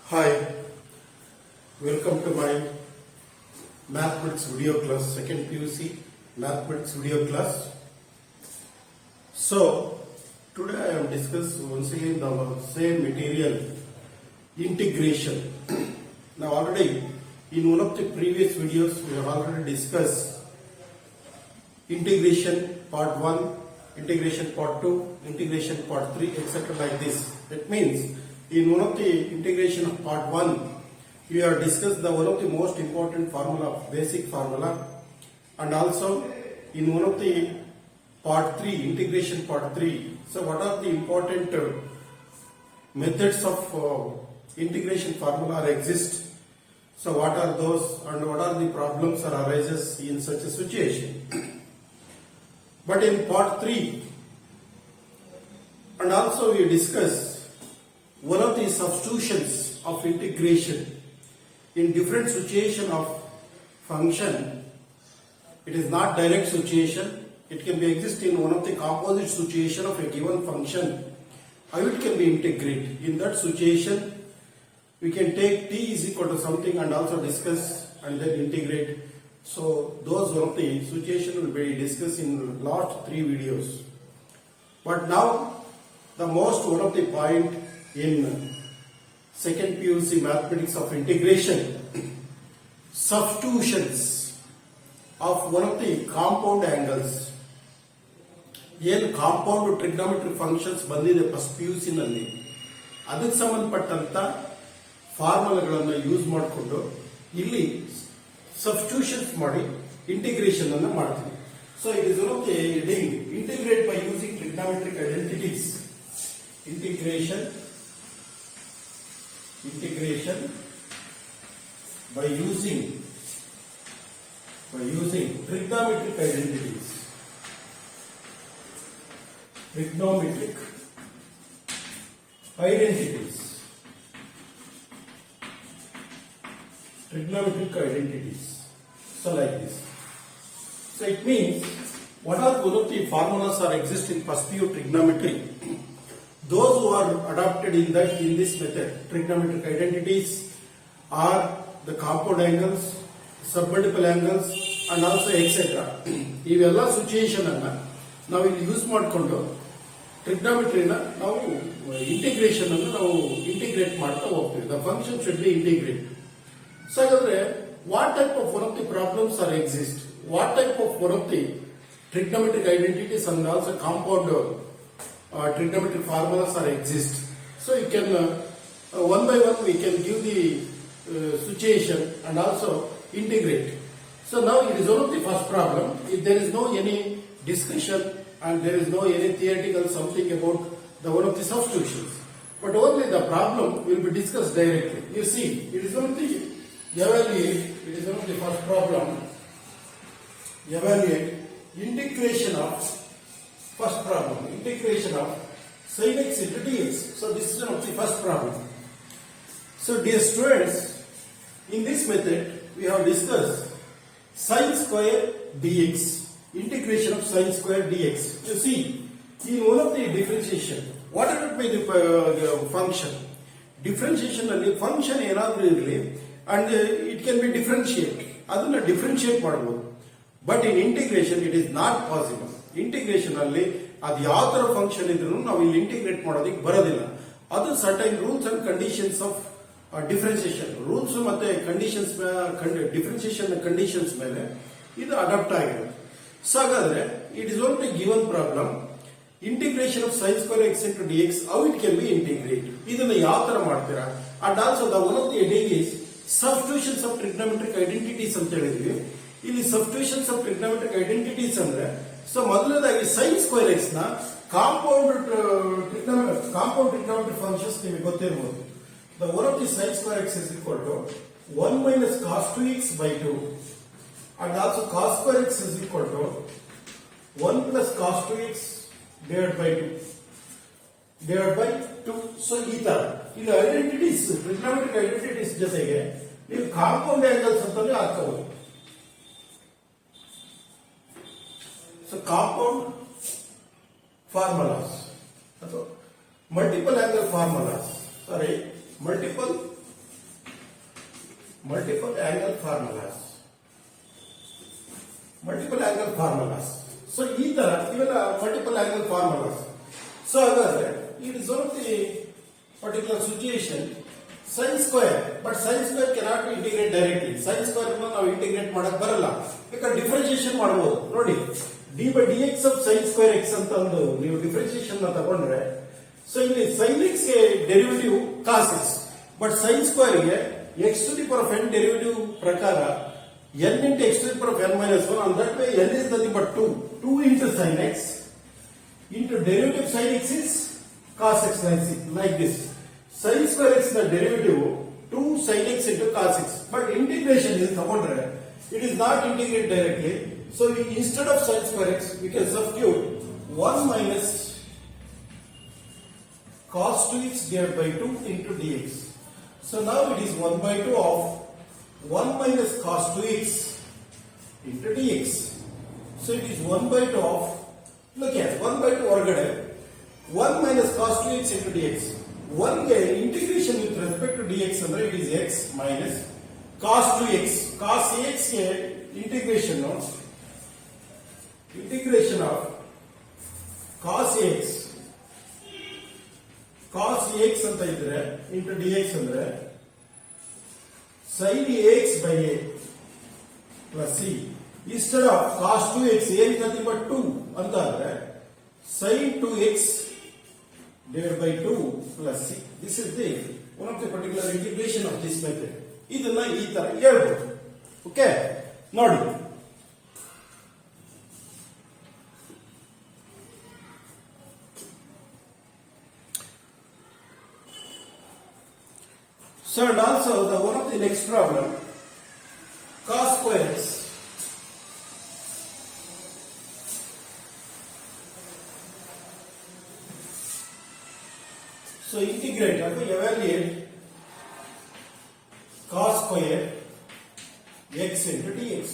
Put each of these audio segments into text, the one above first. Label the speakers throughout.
Speaker 1: Hi, welcome to my mathematics video class, second PUC mathematics video class. So, today I am discussing once again the same material, integration. Now already in one of the previous videos we have already discussed integration part 1, integration part 2, integration part 3, etc. like this. That means in one of the integration of part 1, we have discussed the one of the most important formula, basic formula, and also in one of the part 3, integration part 3. So what are the important methods of integration formula exist? So what are those and what are the problems that arises in such a situation? But in part 3, and also we discuss one of the substitutions of integration in different situation of function. It is not direct situation. It can be exist in one of the composite situation of a given function. How it can be integrated? In that situation, we can take t is equal to something and also discuss and then integrate. So those one of the situation will be discussed in last 3 videos. But now the most one of the point in second PUC mathematics of integration, substitutions of one of the compound angles. ಏನು compound trigonometric functions ಬಂದಿದೆ first PUC ನಲ್ಲಿ, ಅದಕ್ಕೆ ಸಂಬಂಧಪಟ್ಟಂತ ಫಾರ್ಮುಲಾಗಳನ್ನು use ಮಾಡಿಕೊಂಡು ಇಲ್ಲಿ substitutions ಮಾಡಿ integration ಅನ್ನು ಮಾಡ್ತೀವಿ. So it is one of the heading integrate by using trigonometric identities. Integration by using trigonometric identities. Trigonometric identities. So like this. So it means what are one of the formulas are exist in first PU trigonometry. Those who are adopted in this method, trigonometric identities are the compound angles, submultiple angles, and also etc. ಇವೆಲ್ಲ situation ಅನ್ನ ನಾವು ಇಲ್ಲಿ use ಮಾಡಿಕೊಂಡು ಟ್ರಿಗ್ನೋಮೆಟ್ರಿನ ನಾವು integration ಅನ್ನು ನಾವು integrate ಮಾಡ್ತಾ ಹೋಗ್ತೀವಿ. The function should be integrate. So ಹಾಗಾದ್ರೆ what type of one of the problems are exist, what type of one of the trigonometric identities and also compound trigonometric formulas are exist. So you can one by one we can give the situation and also integrate. So now it is one of the first problem. If there is no any discussion and there is no any theoretical something about the one of the substitutions, but only the problem will be discussed directly. You see, it is one of the evaluate. It is one of the first problem. Evaluate integration of. First problem, integration of sin x into dx. So this is one of the first problem. So dear students, in this method we have discussed sin square dx, integration of sin square dx. You see, in one of the differentiation, whatever may the function, differentiation ಅಲ್ಲಿ function ಏನಾದರೂ ಇರಲಿ and it can be differentiate. ಅದನ್ನ differentiate ಮಾಡಬಹುದು. But in integration it is not possible. Integration ಅಲ್ಲಿ ಅದು ಯಾವ ತರ function ಇದ್ರೂ ನಾವು ಇಲ್ಲಿ ಇಂಟಿಗ್ರೇಟ್ ಮಾಡೋದಕ್ಕೆ ಬರೋದಿಲ್ಲ. ಅದು certain rules and conditions of differentiation, rules ಮತ್ತೆ ಕಂಡೀಷನ್ಸ್ ಡಿಫರೆನ್ಸಿಯೇಷನ್ ಕಂಡೀಷನ್ಸ್ ಮೇಲೆ ಇದು ಅಡಾಪ್ಟ್ ಆಗಿರುತ್ತೆ. ಸೊ ಹಾಗಾದ್ರೆ it is only given problem integration of sine square x into d X, how it can be integrate. ಇದನ್ನ ಯಾವ ತರ ಮಾಡ್ತೀರಾ? And also the one of the heading is substitutions of trigonometric identities ಅಂತ ಹೇಳಿದ್ವಿ. ಇಲ್ಲಿ substitutions of trigonometric identities ಅಂದ್ರೆ so ಮೊದಲನೇದಾಗಿ sign square x ನ ಕಾಂಪೌಂಡ್ ಟ್ರಿಗ್ನೋಮೆಟ್ರಿಕ್ ಫಂಕ್ಷನ್ಸ್ ನಿಮಗೆ ಗೊತ್ತಿರಬಹುದು. The one of the sine square x is equal to 1 minus cos 2x by 2 and also cos square x is equal to 1 plus cos 2x divided by 2. So ಈ ತರ ಇಲ್ಲಿ identities, trigonometric identities ಜೊತೆಗೆ ನೀವು compound angles ಅಂತಾನೆ ಹಾಕಬಹುದು. So compound formulas, multiple angle formulas, multiple multiple angle formulas. Multiple angle formulas. So ಈ ತರ ಇವೆಲ್ಲ multiple angle formulas. So ಹಾಗಾದ್ರೆ it is one of the particular situation sin square, but sin square cannot be integrated directly. Sin square ಅನ್ನು ನಾವು integrate ಮಾಡಕ್ ಬರಲ್ಲ. ಬೇಕಾದ್ರೆ differentiation ಮಾಡಬಹುದು. ನೋಡಿ d by dx of sin square x ಅಂತ ಒಂದು ನೀವು ಡಿಫರೆನ್ಷಿಯೇಷನ್ ನ ತಗೊಂಡ್ರೆ ಸೊ ಇಲ್ಲಿ sin x ಗೆ derivative cos x, but sin square ಗೆ x to the power of n derivative ಪ್ರಕಾರ n into x to the power of n minus 1, and that way n is nothing but 2 into sin x into derivative sin x is cos x like this. Sin square x the derivative 2 sin x into cos x, but integration is ತಗೊಂಡ್ರೆ it is not integrated directly. So instead of sin square x we can substitute 1 minus cos 2x divided by 2 into dx. So now it is 1 by 2 of 1 minus cos 2x into dx. So it is 1 by 2 of, look at 1 by 2 ಹೊರಗಡೆ 1 minus cos 2x into dx. 1 ಗೆ integration with respect to dx ಅಂದ್ರೆ it is x minus cos 2x. Cos x ಗೆ integration of cos x ಅಂತ ಇದ್ರೆ into dx ಅಂದ್ರೆ sin ax by a plus c. Instead of cos 2x a is nothing but 2 ಅಂತ ಅಂದ್ರೆ sin 2x divided by 2 plus c. This is the one of the particular integration of this method. ಇದನ್ನ ಈ ತರ ಹೇಳ್ಬೋದು. Okay ನೋಡಿ so and also the one of the next problem cos square x. So integrate or evaluate cos square x into dx.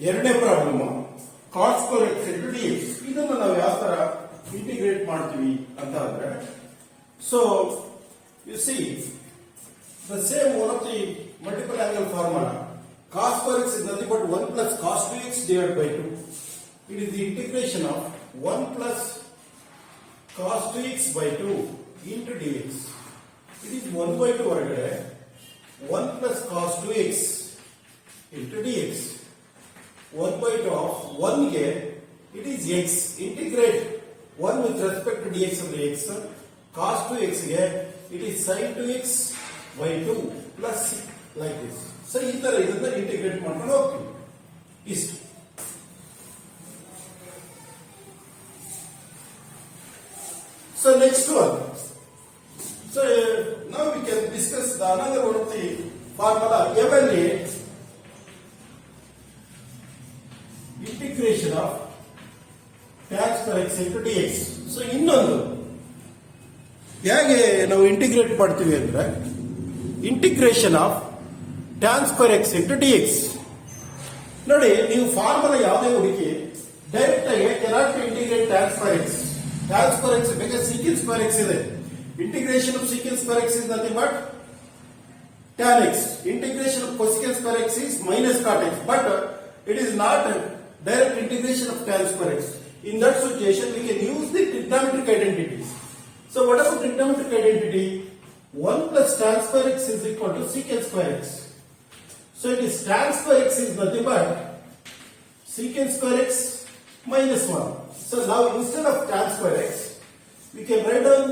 Speaker 1: ಎರಡನೇ problem cos square x into dx. ಇದನ್ನು ನಾವು ಯಾವ ತರ ಇಂಟಿಗ್ರೇಟ್ ಮಾಡ್ತೀವಿ ಅಂತ ಅಂದ್ರೆ so you see the same one of the multiple angle formula cos square x is nothing but 1 plus cos 2x divided by 2. It is the integration of 1 plus cos 2x by 2 into dx. It is 1 by 2 ಹೊರಗಡೆ 1 plus cos 2x into dx. 1 by 2 of 1 ಗೆ it is x. Integrate 1 with respect to dx of x. Cos 2x ಗೆ it is sin 2x by 2 plus c like this. So ಈ ತರ ಇದನ್ನ integrate ಮಾಡ್ಕೊಂಡು ಹೋಗ್ತೀವಿ ಇಷ್ಟು. So next one. So now we can discuss the another one of the formula evaluate integration of tan square x into dx. So ಇನ್ನೊಂದು ಹೇಗೆ ನಾವು integrate ಮಾಡ್ತೀವಿ ಅಂದ್ರೆ integration of tan square x into dx. ನೋಡಿ ನೀವು formula ಯಾವುದೇ ಹುಡುಕಿ direct ಆಗಿ cannot be integrate tan square x. Tan square x because secant square x ಇದೆ. Integration of secant square x is nothing but tan x. Integration of cosecant square x is minus cot x. But it is not a direct integration of tan square x. In that situation, we can use the trigonometric identities. So what is the trigonometric identity? 1 plus tan square x is equal to secant square x. So it is tan square x is nothing but secant square x minus 1. So now instead of tan square x, we can write down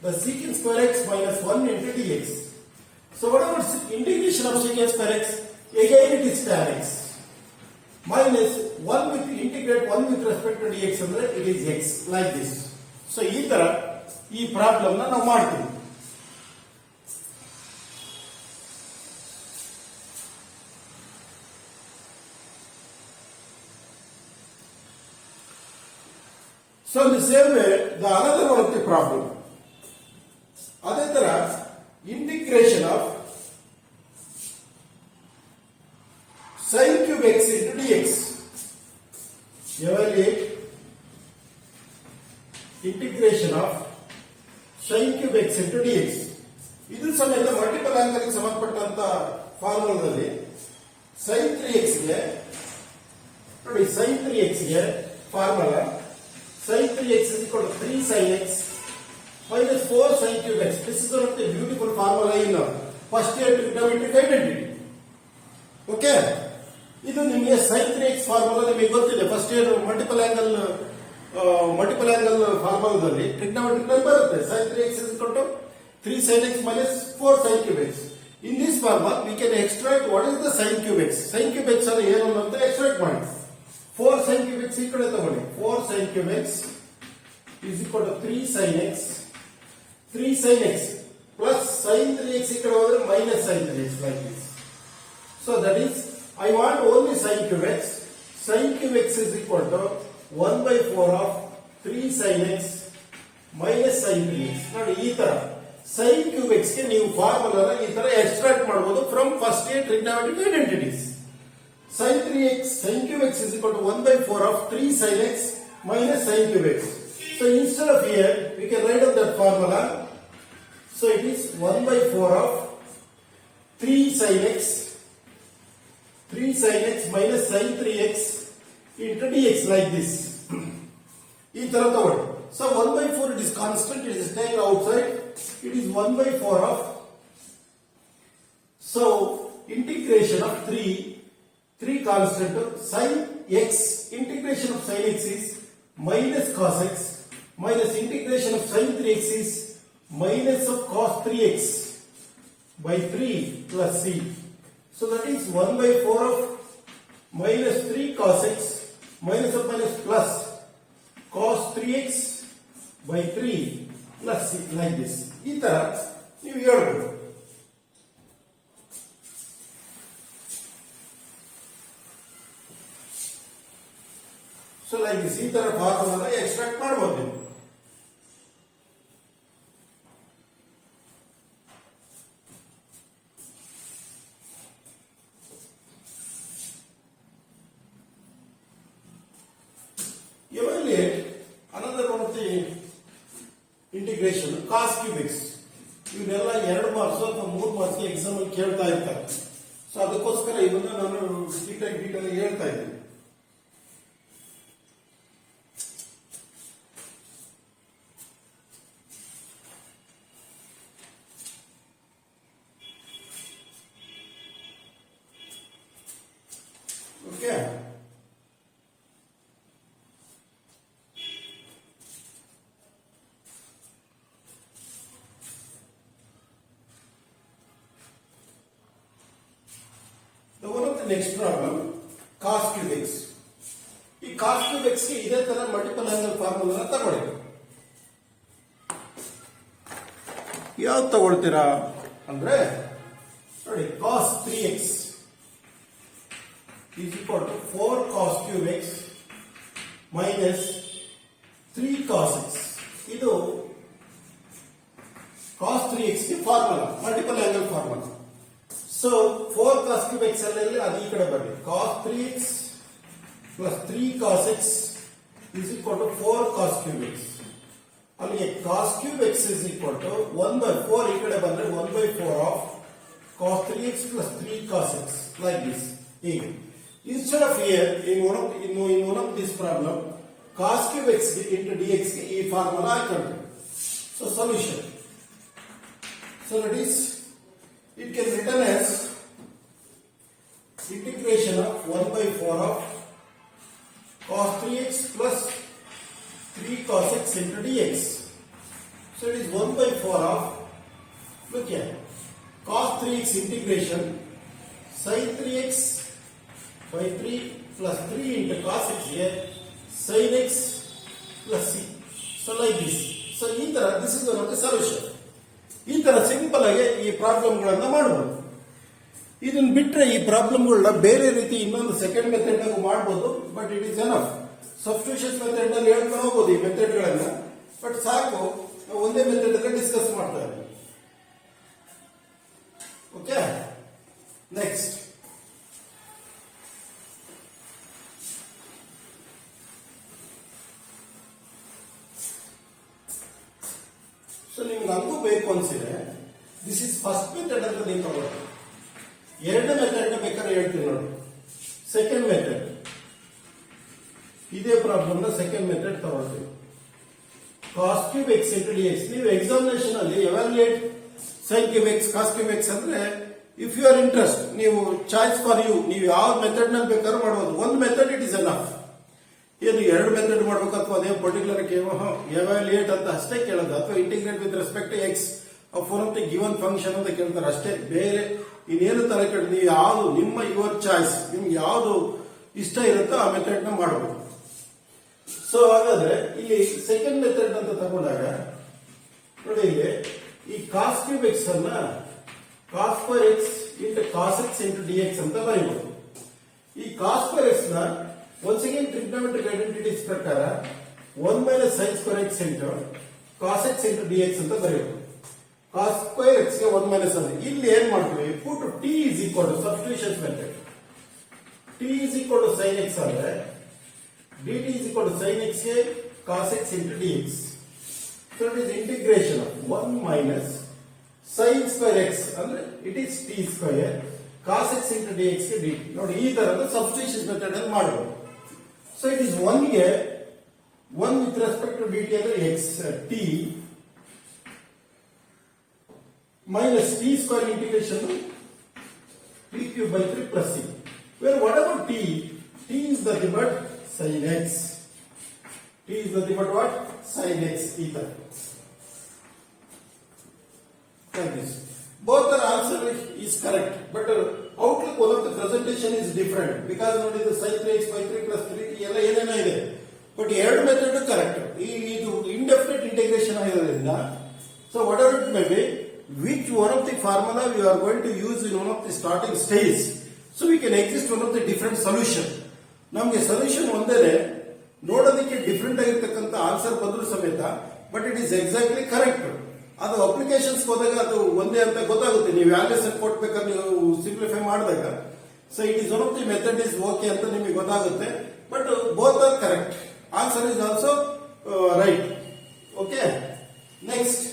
Speaker 1: the secant square x minus 1 into dx. So what about integration of secant square x? Again it is tan x minus 1 with integrate 1 with respect to dx ಅಂದ್ರೆ it is x like this. So ಈ ತರ ಈ problem ನ ನಾವು ಮಾಡ್ತೀವಿ. So in the same way, the another one of the problem. ಅದೇ ತರ integration of sin cube x into dx. Evaluate integration of sin cube x into dx. ಇದು ಸಮೇತ ಮಲ್ಟಿಪಲ್ ಆಂಗಲ್ ಗೆ ಸಂಬಂಧಪಟ್ಟಂತ ಫಾರ್ಮುಲಾದಲ್ಲಿ sin 3x ಗೆ ನೋಡಿ sin 3x ಗೆ formula sin 3x is equal to 3 sin x minus 4 sin cube x. This is one of the beautiful formula in first year trigonometric identity. Okay, ಇದು ನಿಮಗೆ sin 3x formula ನಿಮಗೆ ಗೊತ್ತಿದೆ. First year multiple angle ಫಾರ್ಮುಲಾದಲ್ಲಿ trigonometric ನಲ್ಲಿ ಬರುತ್ತೆ. sin 3x is equal to 3 sin x minus 4 sin cube x. In this formula we can extract what is the sin cube x. Sin cube x ಅನ್ನು ಏನು ಅಂತ extract ಮಾಡಿ 4 sin cube x ಈ ಕಡೆ ತಗೊಳ್ಳಿ. 4 sin cube x is equal to 3 sin x. 3 sin x plus sin 3x ಈ ಕಡೆ ಹೋದ್ರೆ minus sin 3x like this. So that is I want only sin cube x. Sin cube x is equal to 1 by 4 of 3 sin x minus sin 3x. ನೋಡಿ ಈ ತರ sin cube x ಗೆ ನೀವು ಫಾರ್ಮುಲಾನ ಈ ತರ ಎಕ್ಸ್ಟ್ರಾಕ್ಟ್ ಮಾಡಬಹುದು from first year trigonometric identities. sin cube x is equal to 1 by 4 of 3 sin x minus sin cube x. So instead of here we can write up that formula. So it is 1 by 4 of 3 sin x minus sin 3x into dx like this. ಈ ತರ ತಗೊಳ್ಳಿ. So 1 by 4 it is constant, it is taken outside. It is 1 by 4 of, so integration of 3 constant sin x, integration of sin x is minus cos x minus integration of sin 3x is minus of cos 3x by 3 plus c. So that is 1 by 4 of minus 3 cos x minus of minus plus cos 3x by 3 plus c like this. ಈ ತರ ನೀವು ಹೇಳ್ಬೋದು. So like this ಈ ತರ ಫಾರ್ಮುಲಾನ extract ಮಾಡಬಹುದು ನೀವು. Evaluate another one of the integration cos cube x. ಇವನ್ನೆಲ್ಲ 2 marks ಅಥವಾ 3 ಮಾರ್ಕ್ಸ್ ಎಕ್ಸಾಮ್ ಅಲ್ಲಿ ಕೇಳ್ತಾ ಇರ್ತಾರೆ. ಸೊ ಅದಕ್ಕೋಸ್ಕರ ಇವನ್ನ ನಾನು ಡೀಟೇಲ್ ಹೇಳ್ತಾ ಇದ್ದೀನಿ. Okay, next problem cos cube x. ಈ cos cube x ಗೆ ಇದೇ ತರ ಮಲ್ಟಿಪಲ್ ಆಂಗಲ್ ಫಾರ್ಮುಲಾ ತಗೊಳ್ಳಿ. ಯಾವ್ದು ತಗೊಳ್ತೀರಾ ಅಂದ್ರೆ ನೋಡಿ cos 3x is equal to 4 cos cube x minus 3 cos x. ಇದು cos 3x ಗೆ formula, multiple angle formula. So 4 cos cube x ಅಲ್ಲಿ ಅದು ಈ ಕಡೆ ಬರಲಿ. cos 3x plus 3 cos x is equal to 4 cos cube x. ಅಲ್ಲಿಗೆ cos cube x is equal to 1 by 4 ಈ ಕಡೆ ಬಂದ್ರೆ 1 by 4 of cos 3x plus 3 cos x like this. Instead of here in one of this problem cos cube x into dx ಗೆ ಈ formula ಹಾಕೊಂಡು. So solution. So that is it can written as integration of 1 by 4 of cos 3x plus 3 cos x into dx. So it is 1 by 4 of, look here, cos 3x integration sin 3x by 3 plus 3 into cos x here sin x plus c. So like this. So this is one of the solution. ಈ ತರ simple ಆಗಿ ಈ ಪ್ರಾಬ್ಲಮ್ಗಳನ್ನ ಮಾಡಬಹುದು. ಇದನ್ನ ಬಿಟ್ರೆ ಈ ಪ್ರಾಬ್ಲಮ್ಗಳನ್ನ ಬೇರೆ ರೀತಿ ಇನ್ನೊಂದು ಸೆಕೆಂಡ್ ಮೆಥಡ್ ಆಗಿ ಮಾಡಬಹುದು. But it is enough. Substitution method ನಲ್ಲಿ ಹೇಳ್ಕೊಂಡು ಹೋಗಬಹುದು ಈ ಮೆಥಡ್ ಗಳನ್ನ. ಬಟ್ ಸಾಕು, ಒಂದೇ ಮೆಥಡ್ ಅಲ್ಲಿ ಡಿಸ್ಕಸ್ ಮಾಡ್ತಾ ಇದ್ದೀವಿ. ಓಕೆ, ನೆಕ್ಸ್ಟ್ ಸೊ ನಿಮ್ಗೆ ಹಂಗೂ ಬೇಕು ಅನ್ಸಿದ್ರೆ ದಿಸ್ ಇಸ್ ಫಸ್ಟ್ ಮೆಥಡ್ ಅಂತ ನೀವು ತಗೊಳ್ಳಿ. ಎರಡನೇ ಮೆಥಡ್ ಬೇಕಾದ್ರೆ ಹೇಳ್ತೀನಿ ನೋಡಿ. ಸೆಕೆಂಡ್ ಮೆಥಡ್, ಇದೇ ಪ್ರಾಬ್ಲಮ್ ನ ಸೆಕೆಂಡ್ ಮೆಥಡ್ ತಗೊಳ್ತೀವಿ. Cos cube x into d x. ನೀವು ಎಕ್ಸಾಮಿನೇಷನ್ ಅಲ್ಲಿ evaluate sine cube x cos cube x ಅಂದ್ರೆ ಇಫ್ ಯು ಆರ್ ಇಂಟ್ರೆಸ್ಟ್, ನೀವು ಚಾಯ್ಸ್ ಫಾರ್ ಯು, ನೀವು ಯಾವ ಮೆಥಡ್ ನಲ್ಲಿ ಬೇಕಾದ್ರೂ ಮಾಡಬಹುದು. ಒಂದು ಮೆಥಡ್ ಇಟ್ ಇಸ್ ಎನಫ್. ಏನು ಎರಡು ಮೆಥಡ್ ಮಾಡ್ಬೇಕು ಅಥವಾ ಅದೇ ಪರ್ಟಿಕ್ಯುಲರ್ ಎವ್ಯಾಲ್ಯೂಯೇಟ್ ಅಂತ ಅಷ್ಟೇ ಕೇಳೋದು, ಅಥವಾ integrate with respect to x for the given function ಅಂತ ಕೇಳ್ತಾರೆ ಅಷ್ಟೇ. ಬೇರೆ ಇನ್ನೇನು ತರ ಕೇಳಿ, ನೀವು ಯಾವುದು ನಿಮ್ಮ ಯುವರ್ ಚಾಯ್ಸ್, ನಿಮ್ಗೆ ಯಾವುದು ಇಷ್ಟ ಇರುತ್ತೋ ಆ ಮೆಥಡ್ ನ ಮಾಡಬಹುದು. ಸೊ ಹಾಗಾದ್ರೆ ಇಲ್ಲಿ ಸೆಕೆಂಡ್ ಮೆಥಡ್ ಅಂತ ತಗೊಂಡಾಗ ನೋಡಿ, ಇಲ್ಲಿ ಈ ಕಾಸ್ ಕ್ಯೂಬ್ ಎಕ್ಸ್ ಅನ್ನ cos square x into cos x into d x ಅಂತ ಬರೀಬಹುದು. ಈ ಕಾಸ್ ಸ್ಕ್ವೇರ್ ಎಕ್ಸ್ ನ once again trigonometric identities ಪ್ರಕಾರ 1 minus sin square x into cos x into dx ಅಂತ ಬರೆಯಬಹುದು. cos square x ಗೆ 1 minus ಅಂದ್ರೆ ಇಲ್ಲಿ ಏನ್ ಮಾಡ್ತೀವಿ, put t is equal to substitution method. t is equal to sin x ಅಂದ್ರೆ dt is equal to sin x ಗೆ cos x into dx. So it is integration of 1 minus sin square x ಅಂದ್ರೆ it is t square cos x into dx ಗೆ dt. ನೋಡಿ ಈ ತರದ substitution method ಅನ್ನು ಮಾಡಬಹುದು. So it is 1 ಗೆ 1 with respect to dt ಅಂದ್ರೆ x t minus t square integration t cube by 3 plus c, where whatever t is nothing but sin x, t is nothing but what, sin x ether. Like this. Both the answer is correct, but outlook one of the presentation is different because ನೋಡಿ ಇದು sin 3x by 3 plus 3t ಎಲ್ಲ ಏನೇನೋ ಇದೆ, but ಎರಡು method correct. ಇದು indefinite integration ಆಗಿರೋದ್ರಿಂದ, so whatever it may be, which one of the formula we are going to use in one of the starting stage, so we can exist one of the different solution. ನಮಗೆ solution ಒಂದೇನೆ, ನೋಡೋದಕ್ಕೆ different ಆಗಿರ್ತಕ್ಕಂಥ answer ಬಂದ್ರು ಸಮೇತ, but it is exactly correct. ಅದು applications ಹೋದಾಗ ಅದು ಒಂದೇ ಅಂತ ಗೊತ್ತಾಗುತ್ತೆ. ನೀವು ವ್ಯಾಲ್ಯೂಸ್ ಕೊಟ್ಬೇಕಾದ್ರೆ ನೀವು ಸಿಂಪ್ಲಿಫೈ ಮಾಡಿದಾಗ, so it is one of the method is okay ಅಂತ ನಿಮಗೆ ಗೊತ್ತಾಗುತ್ತೆ. But both are correct, answer is also right. Okay, next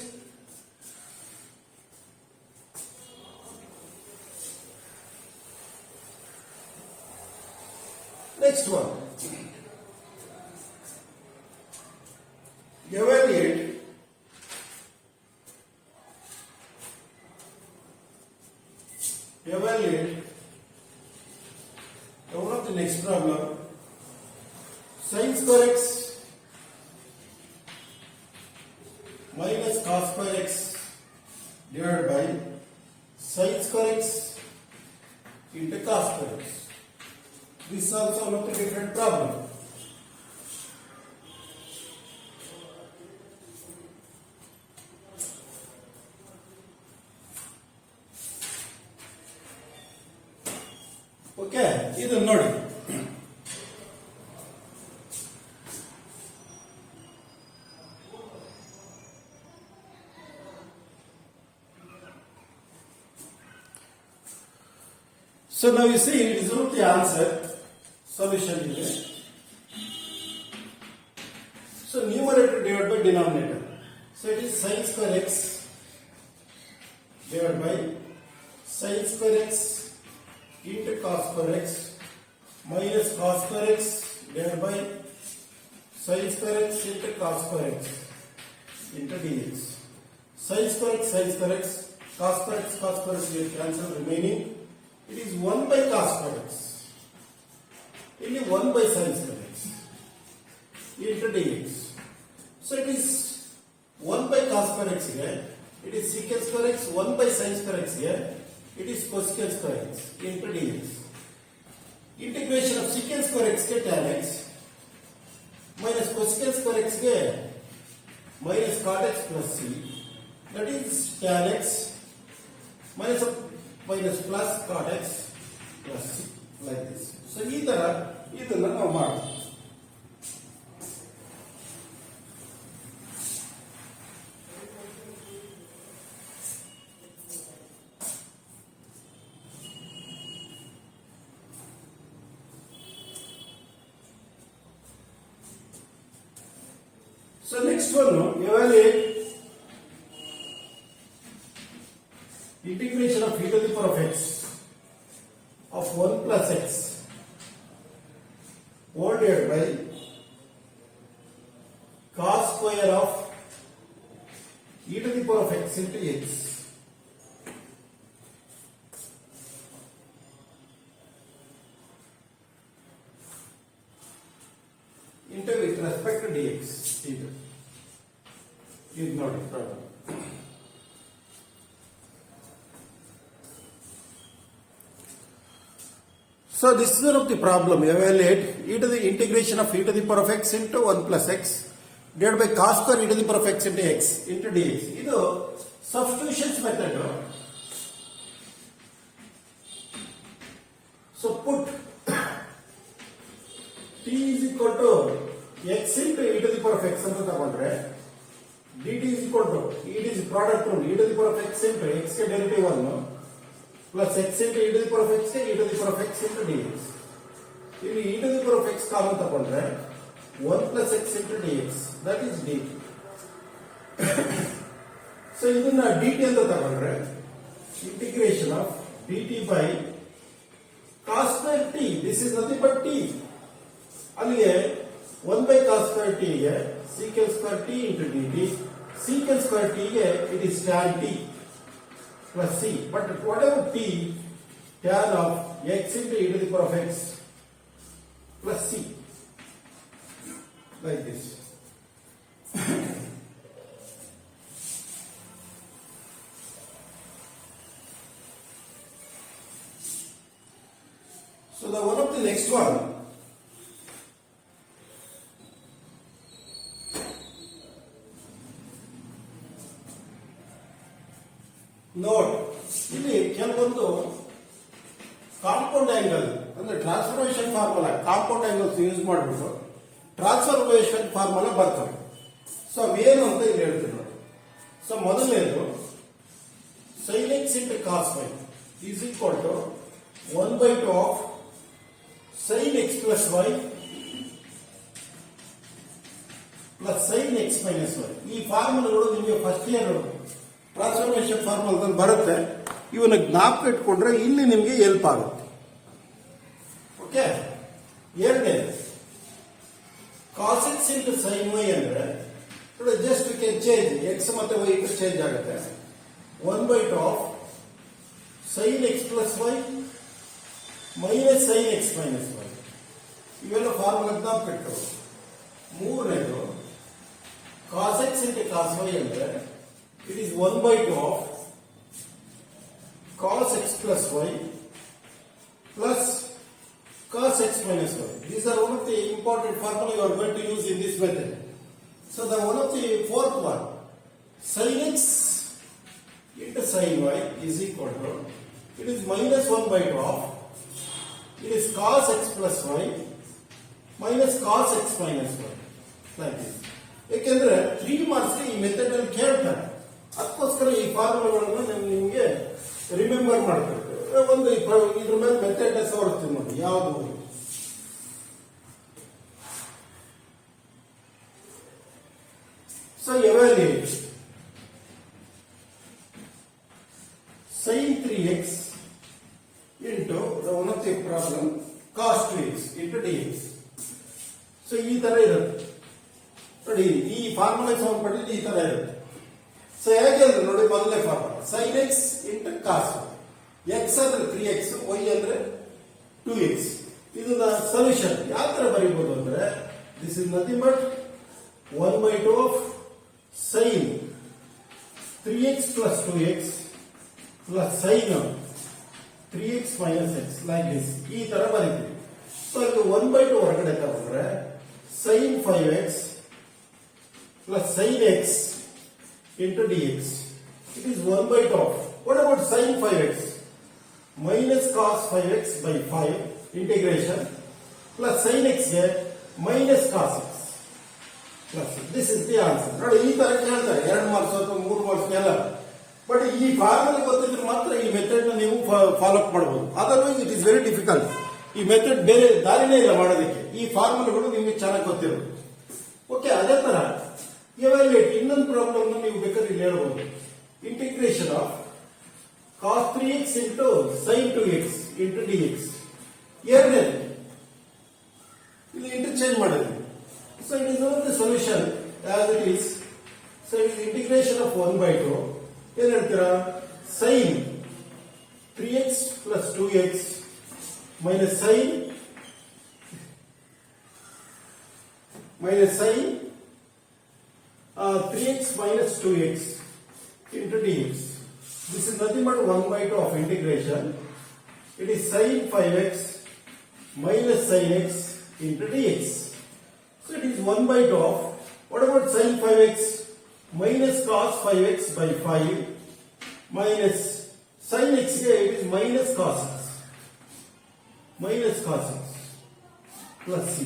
Speaker 1: one, evaluate one of the next problem. Sin square x minus cos square x divided by sin square x into cos square x. This is also one of the different problem. Okay, ಇದು ನೋಡಿ. So now you see it is not the answer. Solution is, so numerator divided by denominator. So it is sin square x divided by sin square x into cos square x minus cos square x divided by sin square x into cos square x into dx. Sin square x, cos square x will cancel, remaining it is 1 by cos square x. ಇಲ್ಲಿ 1 by sin square x into dx. So it is 1 by cos square x ಗೆ, it is secant square x, 1 by sin square x ಗೆ, it is cosecant square x into dx. Integration of secant square x ಗೆ tan x minus cosecant square x ಗೆ minus cot x plus c, that is tan x minus plus cot x plus c, like this. So ಈ ತರ ಇದನ್ನ ನಾವು ಮಾಡ್ತೀವಿ. So next one, evaluate integration of e to the power of x of 1 plus x whole divided by cos square of e to the power of x into x into with respect to dx. Is not a problem. So this is one of the problem. Evaluate e to the integration of e to the power of x into 1 plus x divided by cos square e to the power of x into x into dx. ಇದು substitutions method. So put t is equal to x into e to the power of x ಅಂತ ತಗೊಂಡ್ರೆ dt is equal to it is product rule e to the power of x into x ಗೆ derivative 1 plus x into e to the power of x ಗೆ e to the power of x into dx. ಇಲ್ಲಿ e to the power of x common ತಗೊಂಡ್ರೆ 1 plus x into dx that is dt. So ಇದನ್ನ dt ಅಂತ ತಗೊಂಡ್ರೆ integration of dt by cos square t, this is nothing but t. ಅಲ್ಲಿಗೆ 1 by cos square t ಗೆ secant square t into dt, secant square t ಗೆ it is tan t plus c, but whatever t, tan of x into e to the power of x plus c, like this. So the one of the next one, note ಇಲ್ಲಿ ಕೆಲವೊಂದು compound angle ಅಂದ್ರೆ transformation formula compound angles use ಮಾಡಿಬಿಟ್ಟು transformation formula ಬರ್ತವೆ. So ಅವೇನು ಅಂತ ಇಲ್ಲಿ ಹೇಳ್ತೀನಿ ನೋಡಿ. ಸೊ ಮೊದಲನೇದು sin x into cos y is equal to 1 by 2 of sin x plus y plus sin x minus y. ಈ ಫಾರ್ಮುಲಾಗಳು ನಿಮಗೆ ಫಸ್ಟ್ ಇಯರ್ ಟ್ರಾನ್ಸ್ಫರ್ಮೇಷನ್ ಫಾರ್ಮುಲಾದಲ್ಲಿ ಬರುತ್ತೆ. ಇವನ್ನ ಜ್ಞಾಪಕ ಇಟ್ಕೊಂಡ್ರೆ ಇಲ್ಲಿ ನಿಮಗೆ ಹೆಲ್ಪ್ ಆಗುತ್ತೆ. ಓಕೆ, ಎರಡನೇದು cos x into sin y ಅಂದ್ರೆ just we can change x ಮತ್ತೆ y ಚೇಂಜ್ ಆಗುತ್ತೆ. 1 by 2 of sin x plus y minus sin x minus y. ಇವೆಲ್ಲ ಫಾರ್ಮುಲಾ ಜ್ಞಾಪಕ ಇಟ್ಟು. ಮೂರನೇದು cos x into cos y ಅಂದ್ರೆ it is 1 by 2 of cos x plus y plus cos x minus y. These are one of the important formula you are going to use in this method. So the one of the fourth one, sin x into sin y is equal to, it is minus 1 by 2 of, it is cos x plus y minus cos x minus y, like this. ಯಾಕೆಂದ್ರೆ 3 marks ಈ method ಅಲ್ಲಿ ಕೇಳ್ತಾರೆ, ಅದಕ್ಕೋಸ್ಕರ ಈ ಫಾರ್ಮುಲಾಗಳನ್ನು ನಿಮಗೆ remember ಮಾಡಬೇಕು. ಒಂದು ಇದ್ರ ಮೇಲೆ ಮೆಥಡ್ ಹೊರಡ್ತೀವಿ ನೋಡಿ ಯಾವುದು. So evaluate sin 3x into one of the problem cos 2x into dx. So ಈ ತರ ಇರುತ್ತೆ ನೋಡಿ, ಈ ಫಾರ್ಮುಲಾ ಸಂಬಂಧಪಟ್ಟಿದ್ದು ಈ ತರ ಇರುತ್ತೆ. ಸೊ ಹೇಗೆ ಅಂದ್ರೆ ನೋಡಿ, ಮೊದಲನೇ formula sin x into cos x ಅಂದ್ರೆ 3x, y ಅಂದ್ರೆ 2x. ಇದು ಸೊಲ್ಯೂಷನ್ ಯಾವ ತರ ಬರೀಬಹುದು ಅಂದ್ರೆ, this is nothing but 1 by 2 of sin 3x plus 2x plus sin 3x minus x, like this. ಈ ತರ ಬರೀತೀವಿ. ಸೊ ಇದು 1 by 2 ಹೊರಗಡೆ ತಗೊಂಡ್ರೆ sin 5x plus sin x into dx. It is 1 by 2 of, what about sin 5x? Minus cos 5x by 5 integration plus sin x ಗೆ minus cos x plus this is the answer. ನೋಡಿ, ಈ ತರ ಕೇಳ್ತಾರೆ 2 marks ಅಥವಾ 3 marks ಕೇಳ, but ಈ formula ಗೊತ್ತಿದ್ರೆ ಮಾತ್ರ ಈ ಮೆಥಡ್ ನೀವು ಫಾಲೋ ಅಪ್ ಮಾಡಬಹುದು. Otherwise it is very difficult. ಈ ಮೆಥಡ್ ಬೇರೆ ದಾರಿನೇ ಇಲ್ಲ ಮಾಡೋದಕ್ಕೆ. ಈ ಫಾರ್ಮುಲಾಗಳು ನಿಮಗೆ ಚೆನ್ನಾಗಿ ಗೊತ್ತಿರೋದು. ಓಕೆ, ಅದೇ ತರ ಎವ್ಯಾಲ್ಯೂಯೇಟ್ ಇನ್ನೊಂದು ಪ್ರಾಬ್ಲಮ್ ನೀವು ಬೇಕಾದ್ರೆ ಇಲ್ಲಿ ಹೇಳ್ಬೋದು. Integration of cos 3x into sin 2x into dx. ಎರಡನೇದು ಇಲ್ಲಿ ಇಂಟರ್ಚೇಂಜ್ ಮಾಡಿದ್ವಿ. So it is not the solution as it is. So it is integration of 1 by 2. ಏನು ಹೇಳ್ತೀರಾ? sin 3x plus 2x minus sin 3x minus 2x into dx. This is nothing but 1 by 2 of integration. It is sin 5x minus sin x into dx. So it is 1 by 2 of, what about sin 5x minus cos 5x by 5 minus sin x, it is minus cos x plus c.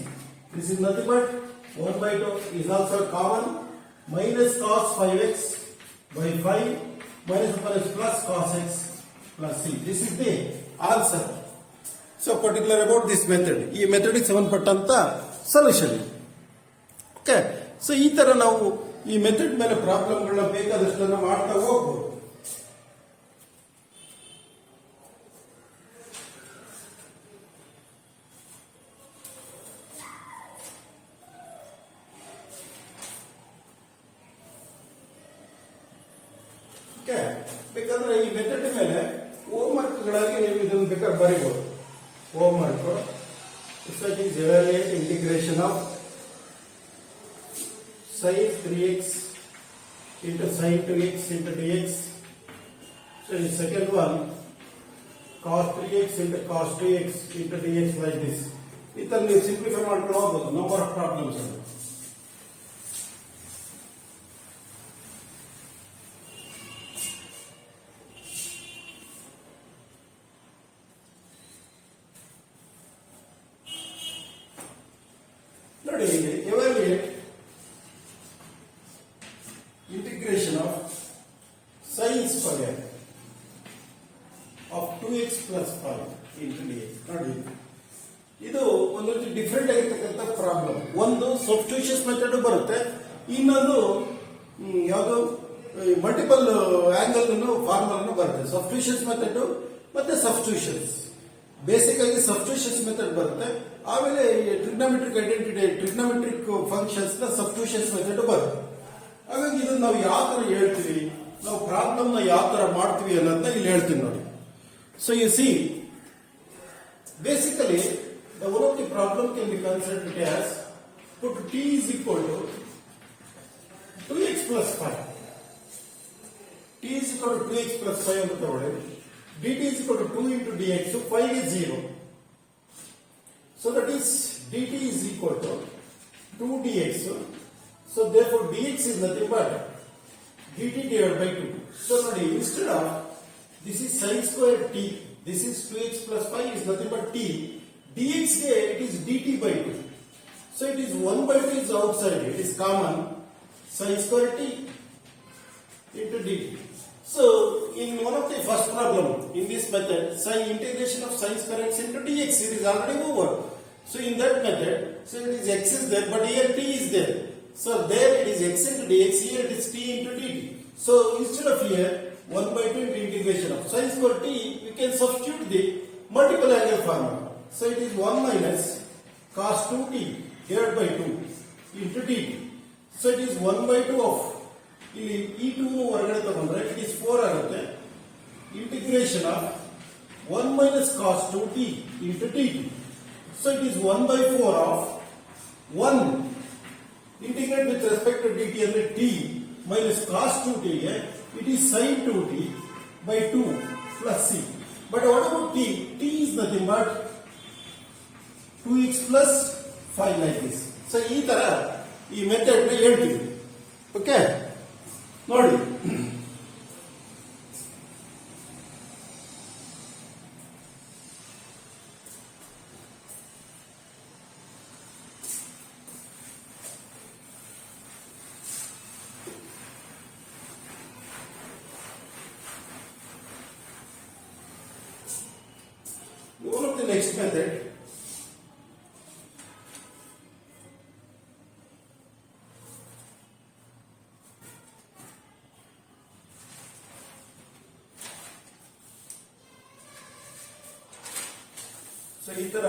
Speaker 1: This is nothing but 1 by 2 is also common, minus cos 5x by 5 minus plus cos x plus c. This is the answer. So particular about this method. ಈ ಮೆಥಡಿಗೆ ಸಂಬಂಧಪಟ್ಟಂತ solution. Okay. So ಈ ತರ ನಾವು ಈ method ಮೇಲೆ ಪ್ರಾಬ್ಲಮ್ಗಳನ್ನ ಬೇಕಾದಷ್ಟನ್ನ ಮಾಡ್ತಾ ಹೋಗ್ಬೋದು. ಬೇಕಾದ್ರೆ ಈ ಮೆಥಡ್ ಮೇಲೆ ಹೋಮ್ ವರ್ಕ್ಗಳಾಗಿ ನೀವು ಇದನ್ನು ಬೇಕಾದ್ರೆ ಬರೀಬಹುದು. Homework is evaluate integration of sin 3x into sin 2x into dx. So the second one, cos 3x into cos 2x into dx like this. ಇದನ್ನು ನೀವು ಸಿಂಪ್ಲಿಫೈ ಮಾಡ್ಕೊಂಡು ಹೋಗ್ಬೋದು. ನಂಬರ್ ಆಫ್ ಪ್ರಾಬ್ಲಮ್ಸ್ ಅದು. Evaluate integration of sin square of 2x plus 5 into dx. ನೋಡಿ, ಇದು ಒಂದು different ಆಗಿರ್ತಕ್ಕಂಥ problem. ಒಂದು ಸಬ್ಸ್ಟಿಟ್ಯೂಷನ್ಸ್ ಮೆಥಡ್ ಬರುತ್ತೆ, ಇನ್ನೊಂದು ಯಾವುದು ಮಲ್ಟಿಪಲ್ ಆಂಗಲ್ ಫಾರ್ಮುಲಾ ಬರುತ್ತೆ. ಸಬ್ಸ್ಟಿಟ್ಯೂಷನ್ಸ್ ಮೆಥಡ್ ಮತ್ತೆ ಸಬ್ಸ್ಟಿಟ್ಯೂಷನ್ಸ್. ಬೇಸಿಕ್ ಆಗಿ ಸಬ್ಸ್ಟಿಟ್ಯೂಷನ್ಸ್ ಮೆಥಡ್ ಬರುತ್ತೆ, ಆಮೇಲೆ ಟ್ರಿಗ್ನೋಮೆಟ್ರಿಕ್ ಐಡೆಂಟಿಟಿ, ಟ್ರಿಗ್ನೋಮೆಟ್ರಿಕ್ ಫಂಕ್ಷನ್ಸ್ ನ ಸಬ್ಸ್ಟಿಟ್ಯೂಷನ್ಸ್ ಮೆಥಡ್ ಬರುತ್ತೆ. ಹಾಗಾಗಿ ಇದನ್ನ ನಾವು ಯಾವ ತರ ಹೇಳ್ತೀವಿ, ನಾವು ಪ್ರಾಬ್ಲಮ್ ನ ಯಾವ ತರ ಮಾಡ್ತೀವಿ ಅನ್ನೋದನ್ನ ಇಲ್ಲಿ ಹೇಳ್ತೀನಿ ನೋಡಿ. So U C, basically the one of the problem can be considered as put t is equal to 2x plus 5. T is equal to 2x plus 5 ಅಂತ ತಗೊಳ್ಳಿ. dt is equal to 2 into dx, so 5 is 0. So that is dt is equal to 2 dx. So therefore dx is nothing but dt divided by 2. So ನೋಡಿ, instead of this is sin square t, this is 2x plus 5 is nothing but t. dx it is dt by 2. So it is 1 by 2 is outside, it is common, sin square t into dt. So in one of the first problem in this method, sin integration of sin square x into dx, it is already over. So in that method, so it is x is there, but here t is there. So there it is x into dx, here it is t into dt. So instead of here 1 by 2 into integration of sin square t, we can substitute the multiple angle formula. So it is 1 minus cos 2t divided by 2 into dt. So it is 1 by 2 of, ಇಲ್ಲಿ ಈ 2 ಹೊರಗಡೆ ತಗೊಂಡ್ರೆ it is 4 ಆಗುತ್ತೆ. Integration of 1 minus cos 2t into dt. So it is 1 by 4 of 1 integrate with respect to dt ಅಂದ್ರೆ t minus cos 2t ಗೆ it is sin 2t by 2 plus c. But what about t? T is nothing but 2x plus 5 like this. So ಈ ತರ ಈ method ನ ಹೇಳ್ತೀವಿ. Okay ನೋಡಿ, one of the next method, so ಈ ತರ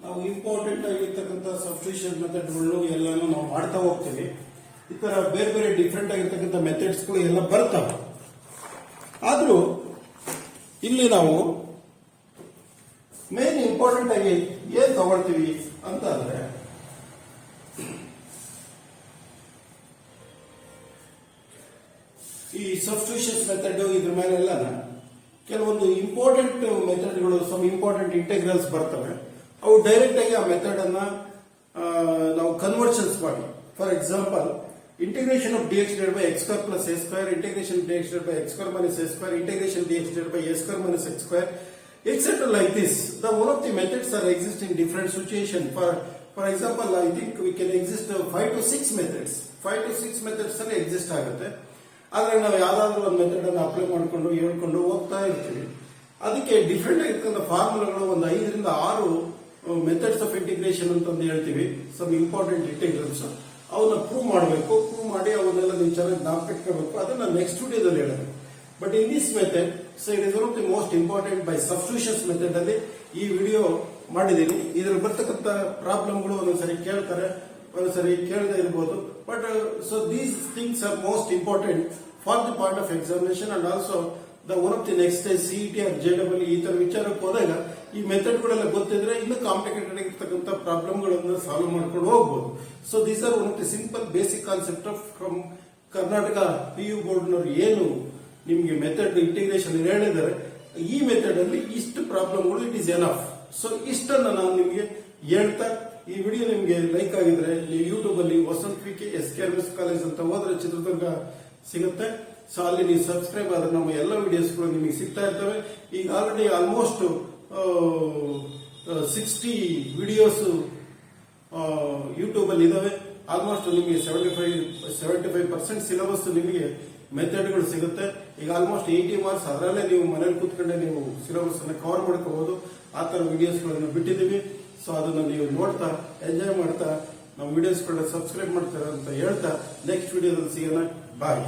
Speaker 1: ನಾವು ಇಂಪಾರ್ಟೆಂಟ್ ಆಗಿರ್ತಕ್ಕಂಥ ಸಬ್ಸ್ಟಿಟ್ಯೂಷನ್ ಮೆಥಡ್ಗಳು ಎಲ್ಲಾನು ನಾವು ಮಾಡ್ತಾ ಹೋಗ್ತೀವಿ. ಈ ತರ ಬೇರೆ ಬೇರೆ ಡಿಫ್ರೆಂಟ್ ಆಗಿರ್ತಕ್ಕಂಥ ಮೆಥಡ್ಸ್ಗಳು ಎಲ್ಲ ಬರ್ತವೆ. ಆದ್ರೂ ಇಲ್ಲಿ ನಾವು ಮೇನ್ ಇಂಪಾರ್ಟೆಂಟ್ ಆಗಿ ಏನ್ ತಗೊಳ್ತೀವಿ ಅಂತ ಅಂದ್ರೆ ಈ ಸಬ್ಸ್ಟಿಟ್ಯೂಷನ್ಸ್ ಮೆಥಡ್ ಇದ್ರ ಮೇಲೆಲ್ಲ ಕೆಲವೊಂದು ಇಂಪಾರ್ಟೆಂಟ್ ಮೆಥಡ್ಗಳು, ಸಮ್ ಇಂಪಾರ್ಟೆಂಟ್ ಇಂಟೆಗ್ರಲ್ಸ್ ಬರ್ತವೆ. ಅವು ಡೈರೆಕ್ಟ್ ಆಗಿ ಆ ಮೆಥಡ್ ಅನ್ನ ನಾವು ಕನ್ವರ್ಷನ್ಸ್ ಮಾಡಿ. For example, integration of dx divided by x square plus a square, integration of dx divided by x square minus a square, integration dx divided by a square minus x square, etc. Like this. The one of the methods are exist in different situation. For example, I think we can exist 5 to 6 methods. 5 to 6 methods ಅಲ್ಲಿ exist ಆಗುತ್ತೆ. ಆದ್ರೆ ನಾವು ಯಾವ್ದಾದ್ರು ಒಂದು method ಅನ್ನು apply ಮಾಡ್ಕೊಂಡು ಹೇಳ್ಕೊಂಡು ಹೋಗ್ತಾ ಇರ್ತೀವಿ. ಅದಕ್ಕೆ ಡಿಫ್ರೆಂಟ್ ಆಗಿರ್ತಕ್ಕಂಥ ಫಾರ್ಮುಲಾಗಳು ಒಂದು 5 ರಿಂದ 6 ಮೆಥಡ್ಸ್ ಆಫ್ ಇಂಟಿಗ್ರೇಷನ್ ಅಂತಂದು ಹೇಳ್ತೀವಿ. ಸಮ್ ಇಂಪಾರ್ಟೆಂಟ್ ಇಂಟಿಗ್ರಲ್ಸ್ ಅವನ್ನ ಪ್ರೂವ್ ಮಾಡಬೇಕು. ಪ್ರೂವ್ ಮಾಡಿ ಅವನ್ನೆಲ್ಲ ನೀವು ಚೆನ್ನಾಗಿ ಜ್ಞಾಪಕಿಟ್ಕೋಬೇಕು. ಅದನ್ನ ನೆಕ್ಸ್ಟ್ ವಿಡಿಯೋದಲ್ಲಿ ಹೇಳೋದು. But in this method, so it is one of the most important by substitutions method ಅಲ್ಲಿ ಈ ವಿಡಿಯೋ ಮಾಡಿದ್ದೀನಿ. ಇದ್ರಲ್ಲಿ ಬರ್ತಕ್ಕಂಥ ಪ್ರಾಬ್ಲಮ್ಗಳು ಒಂದೊಂದ್ಸರಿ ಕೇಳ್ತಾರೆ, ಒಂದೊಂದ್ಸರಿ ಕೇಳದೆ ಇರಬಹುದು. But so these things are most important for the part of examination and also the one of the next CET or JEE ಈ ತರ ವಿಚಾರಕ್ಕೆ ಹೋದಾಗ ಈ ಮೆಥಡ್ ಗಳೆಲ್ಲ ಗೊತ್ತಿದ್ರೆ ಇನ್ನು ಕಾಂಪ್ಲಿಕೇಟೆಡ್ ಆಗಿರ್ತಕ್ಕಂಥ ಪ್ರಾಬ್ಲಮ್ಗಳನ್ನು ಸಾಲ್ವ್ ಮಾಡ್ಕೊಂಡು ಹೋಗ್ಬೋದು. So these are one of the simple basic concept off from Karnataka PU ಬೋರ್ಡ್ನವ್ರು ಏನು ನಿಮ್ಗೆ ಮೆಥಡ್ ಇಂಟಿಗ್ರೇಷನ್ ಹೇಳಿದ್ದಾರೆ. ಈ ಮೆಥಡ್ ಅಲ್ಲಿ ಇಷ್ಟು ಪ್ರಾಬ್ಲಮ್ಗಳು ಇಟ್ ಈಸ್ ಎನಫ್. ಸೊ ಇಷ್ಟನ್ನ ನಾನು ನಿಮ್ಗೆ ಹೇಳ್ತಾ, ಈ ವಿಡಿಯೋ ನಿಮ್ಗೆ ಲೈಕ್ ಆಗಿದ್ರೆ ನೀವು ಯೂಟ್ಯೂಬ್ ಅಲ್ಲಿ ವಸಂತ್ VK SKRMS ಕಾಲೇಜ್ ಅಂತ ಹೋದ್ರೆ ಚಿತ್ರದುರ್ಗ ಸಿಗುತ್ತೆ. ಸೊ ಅಲ್ಲಿ ನೀವು ಸಬ್ಸ್ಕ್ರೈಬ್ ಆದ್ರೆ ನಮ್ಮ ಎಲ್ಲ ವಿಡಿಯೋಸ್ಗಳು ನಿಮಗೆ ಸಿಗ್ತಾ ಇರ್ತವೆ. ಈಗ ಆಲ್ರೆಡಿ ಆಲ್ಮೋಸ್ಟ್ 60 ವಿಡಿಯೋಸ್ ಯೂಟ್ಯೂಬ್ ಅಲ್ಲಿ ಇದಾವೆ. ಆಲ್ಮೋಸ್ಟ್ ನಿಮಗೆ 75% ಸಿಲೆಬಸ್ ನಿಮಗೆ ಮೆಥಡ್ಗಳು ಸಿಗುತ್ತೆ. ಈಗ ಆಲ್ಮೋಸ್ಟ್ 80 ಮಾರ್ಕ್ಸ್ ಅದರಲ್ಲೇ ನೀವು ಮನೇಲಿ ಕೂತ್ಕೊಂಡೆ ನೀವು ಸಿಲೆಬಸ್ ಅನ್ನು ಕವರ್ ಮಾಡ್ಕೋಬಹುದು. ಆ ತರ ವಿಡಿಯೋಸ್ಗಳನ್ನು ಬಿಟ್ಟಿದ್ದೀವಿ. ಸೊ ಅದನ್ನ ನೀವು ನೋಡ್ತಾ ಎಂಜಾಯ್ ಮಾಡ್ತಾ ನಮ್ಮ ವಿಡಿಯೋಸ್ಗಳನ್ನ ಸಬ್ಸ್ಕ್ರೈಬ್ ಮಾಡ್ತಾರೆ ಅಂತ ಹೇಳ್ತಾ ನೆಕ್ಸ್ಟ್ ವಿಡಿಯೋದಲ್ಲಿ ಸಿಗೋಣ. ಬಾಯ್.